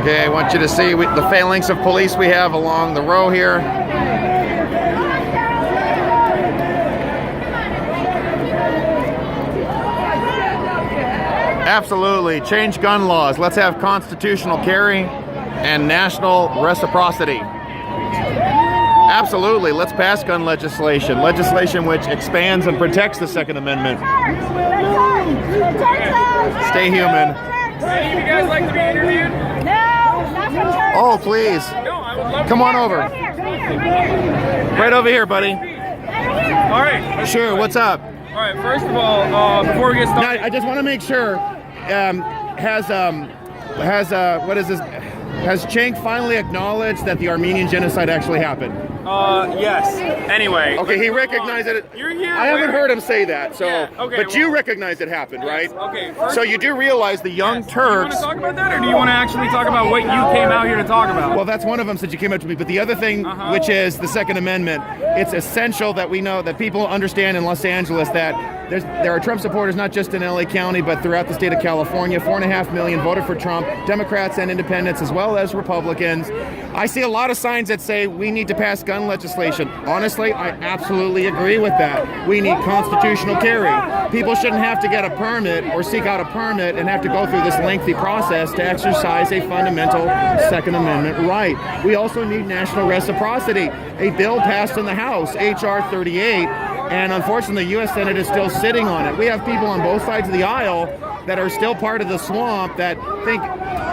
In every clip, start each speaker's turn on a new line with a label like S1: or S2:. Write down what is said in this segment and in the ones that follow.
S1: Okay, I want you to see the phalanx of police we have along the row here. Absolutely, change gun laws. Let's have constitutional carry and national reciprocity. Absolutely, let's pass gun legislation. Legislation which expands and protects the Second Amendment. Stay human.
S2: Any of you guys like to be interviewed?
S3: No, not from Turks.
S1: Oh, please.
S2: No, I would love to.
S1: Come on over. Right over here, buddy.
S2: All right.
S1: Sure, what's up?
S2: All right, first of all, before we get
S1: Now,
S2: started,
S1: I just want to make sure, what is this? Has Cenk finally acknowledged that the Armenian genocide actually happened?
S2: yes. Anyway.
S1: Okay, he recognized it.
S2: You're here.
S1: I haven't heard him say that, so.
S2: Yeah, okay,
S1: but
S2: well,
S1: you recognize it happened, right?
S2: Okay.
S1: So you do realize the Young
S2: Do you want
S1: Turks.
S2: to talk about that, or do you want to actually talk about what you came out here to talk about?
S1: Well, that's one of them since you came up to me. But the other thing, which is the Second Amendment, it's essential that we know that people understand in Los Angeles that there are Trump supporters not just in LA County, but throughout the state of California. 4.5 million voted for Trump, Democrats and independents, as well as Republicans. I see a lot of signs that say we need to pass gun legislation. Honestly, I absolutely agree with that. We need constitutional carry. People shouldn't have to get a permit or seek out a permit and have to go through this lengthy process to exercise a fundamental Second Amendment right. We also need national reciprocity. A bill passed in the House, H.R. 38, and unfortunately, the U.S. Senate is still sitting on it. We have people on both sides of the aisle that are still part of the swamp that think,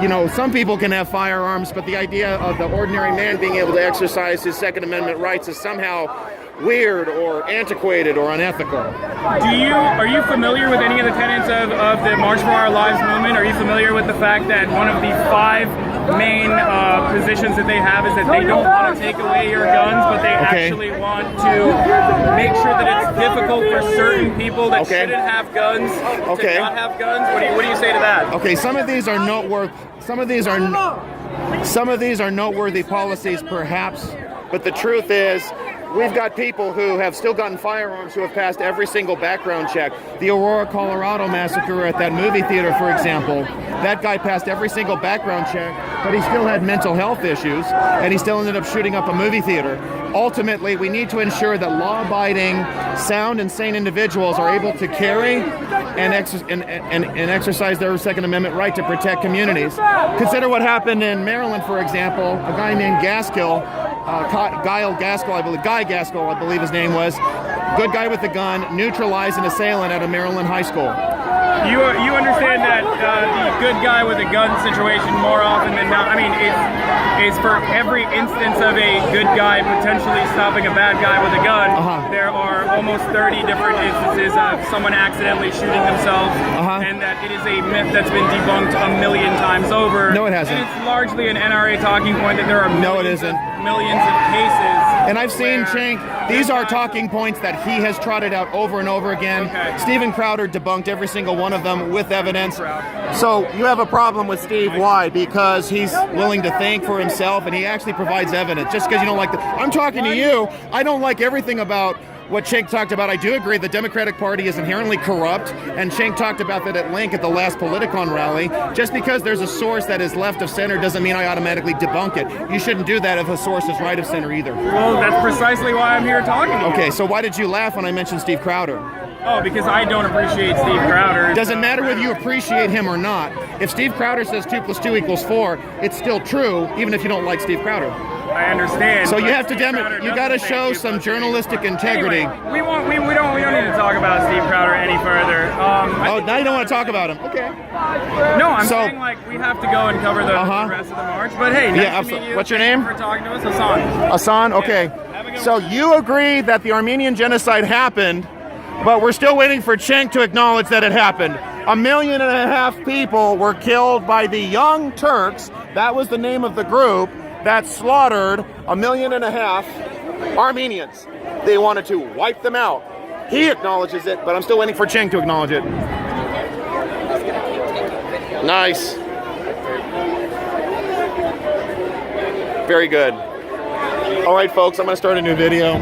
S1: you know, some people can have firearms, but the idea of the ordinary man being able to exercise his Second Amendment rights is somehow weird or antiquated or unethical.
S2: Are you familiar with any of the tenets of the March for Our Lives movement? Are you familiar with the fact that one of the 5 main positions that they have is that they don't want to take away your guns, but they actually want to make sure that it's difficult for certain people that shouldn't have guns to not have guns? What do you say to that?
S1: Okay, some of these are noteworthy. Some of these are noteworthy policies, perhaps, but the truth is, we've got people who have still gotten firearms who have passed every single background check. The Aurora, Colorado massacre at that movie theater, for example, that guy passed every single background check, but he still had mental health issues, and he still ended up shooting up a movie theater. Ultimately, we need to ensure that law-abiding, sound and sane individuals are able to carry and exercise their Second Amendment right to protect communities. Consider what happened in Maryland, for example. A guy named Gaskill, Guy Gaskill, I believe his name was, good guy with a gun, neutralized an assailant at a Maryland high school.
S2: You understand that the good guy with a gun situation more often than not, I mean, it's for every instance of a good guy potentially stopping a bad guy with a gun, there are almost 30 different instances of someone accidentally shooting themselves, and that it is a myth that's been debunked a million times over.
S1: No, it hasn't.
S2: And it's largely an NRA talking point that there are millions of cases.
S1: And I've seen Cenk, these are talking points that he has trotted out over and over again. Steven Crowder debunked every single one of them with evidence. So you have a problem with Steve. Why? Because he's willing to think for himself and he actually provides evidence. Just because you don't like I'm talking to you, I don't like everything about what Cenk talked about. I do agree the Democratic Party is inherently corrupt, and Cenk talked about that at length at the last Politicon rally. Just because there's a source that is left of center doesn't mean I automatically debunk it. You shouldn't do that if a source is right of center either.
S2: Well, that's precisely why I'm here talking to you.
S1: Okay, so why did you laugh when I mentioned Steve Crowder?
S2: Oh, because I don't appreciate Steve Crowder.
S1: Doesn't matter whether you appreciate him or not. If Steve Crowder says 2 + 2 = 4, it's still true, even if you don't like Steve Crowder.
S2: I understand.
S1: So you have to you got to show some journalistic integrity.
S2: Anyway, we don't need to talk about Steve Crowder any further.
S1: Now you don't want to talk about him. Okay.
S2: No, I'm saying like we have to go and cover the rest of the march. But hey, nice to meet you.
S1: What's your name?
S2: Thanks for talking to us, Hassan.
S1: Hassan. Okay.
S2: Yeah.
S1: So you agree that the Armenian genocide happened, but we're still waiting for Cenk to acknowledge that it happened. 1.5 million people were killed by the Young Turks. That was the name of the group that slaughtered 1.5 million Armenians. They wanted to wipe them out. He acknowledges it, but I'm still waiting for Cenk to acknowledge it. Nice. Very good. All right, folks, I'm going to start a new video.